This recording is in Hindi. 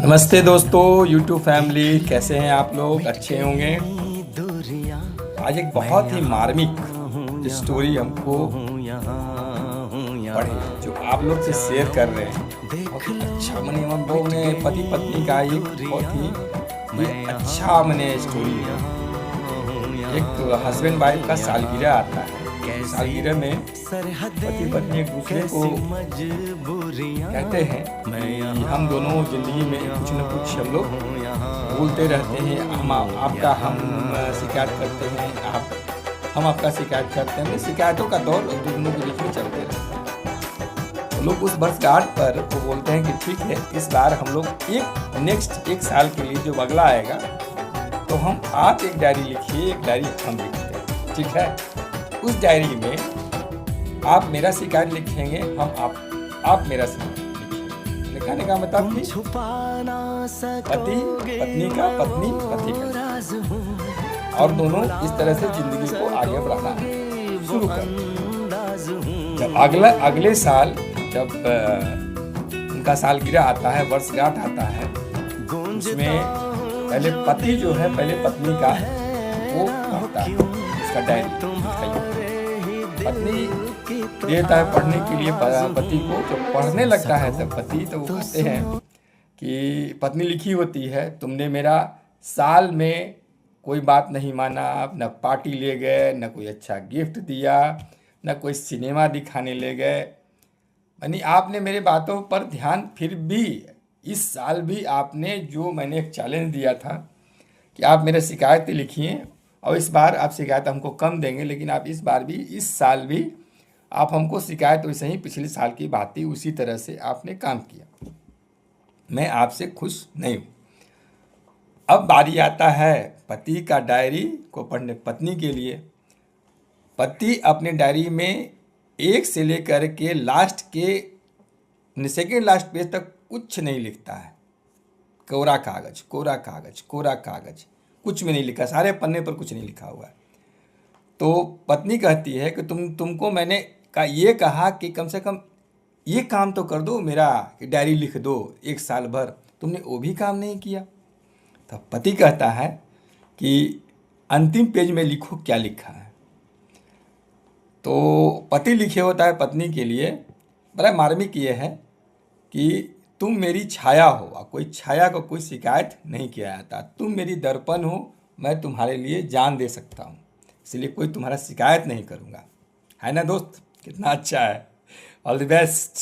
नमस्ते दोस्तों, YouTube फैमिली, कैसे हैं आप लोग? अच्छे होंगे। आज एक बहुत ही मार्मिक स्टोरी हमको पढ़े जो आप लोग से शेयर कर रहे हैं। बहुत ही अच्छा मने हम लोग ने पति पत्नी का एक बहुत ही ये अच्छा मने स्टोरी है। एक हस्बैंड वाइफ का सालगिरह आता है। सालगिरह में पति पत्नी एक दूसरे को कहते हैं कि हम दोनों जिंदगी में कुछ न कुछ हम लोग बोलते रहते हैं। हम शिकायत करते हैं, हम आपका शिकायत करते हैं। शिकायतों का दौर दोनों के बीच में चलते रहते हैं। तो लोग उस वर्षगांठ पर वो बोलते हैं कि ठीक है, इस बार हम लोग एक साल के लिए जो अगला आएगा तो आप एक डायरी लिखिए, एक डायरी हम लिखते हैं, ठीक है। उस डायरी में आप मेरा शिकायत लिखेंगे, आप मेरा शिकायत लिखिए। लिखने का मतलब कि पति पत्नी का, पत्नी पति का, और दोनों इस तरह से जिंदगी को आगे बढ़ाना शुरू कर। जब अगले साल जब उनका सालगिरह आता है, वर्षगांठ आता है, उसमें पहले पति जो है पहले पत्नी का वो पढ़ता है, उसका डायरी पत्नी देता है पढ़ने के लिए पति को। जब पढ़ने लगता है तब पति तो वो कहते हैं कि पत्नी लिखी होती है, तुमने मेरा साल में कोई बात नहीं माना, न पार्टी ले गए, न कोई अच्छा गिफ्ट दिया, न कोई सिनेमा दिखाने ले गए। यानी आपने मेरे बातों पर ध्यान, फिर भी इस साल भी आपने जो मैंने एक चैलेंज दिया था कि आप मेरे शिकायत लिखिए, और इस बार आप शिकायत हमको कम देंगे, लेकिन आप इस साल भी आप हमको शिकायत वैसे ही पिछले साल की बात थी, उसी तरह से आपने काम किया। मैं आपसे खुश नहीं हूँ। अब बारी आता है पति का डायरी को पढ़ने पत्नी के लिए। पति अपने डायरी में एक से लेकर के सेकेंड लास्ट पेज तक कुछ नहीं लिखता है। कोरा कागज, कोरा कागज, कोरा कागज, कुछ भी नहीं लिखा, सारे पन्ने पर कुछ नहीं लिखा हुआ है। तो पत्नी कहती है कि तुमको मैंने ये कहा कि कम से कम ये काम तो कर दो मेरा, कि डायरी लिख दो एक साल भर, तुमने वो भी काम नहीं किया। तो पति कहता है कि अंतिम पेज में लिखो क्या लिखा है। तो पति लिखे होता है पत्नी के लिए, बड़ा मार्मिक ये है कि तुम मेरी छाया हो, कोई छाया को कोई शिकायत नहीं किया जाता। तुम मेरी दर्पण हो, मैं तुम्हारे लिए जान दे सकता हूँ, इसलिए कोई तुम्हारा शिकायत नहीं करूँगा। है ना दोस्त, कितना अच्छा है। All the best.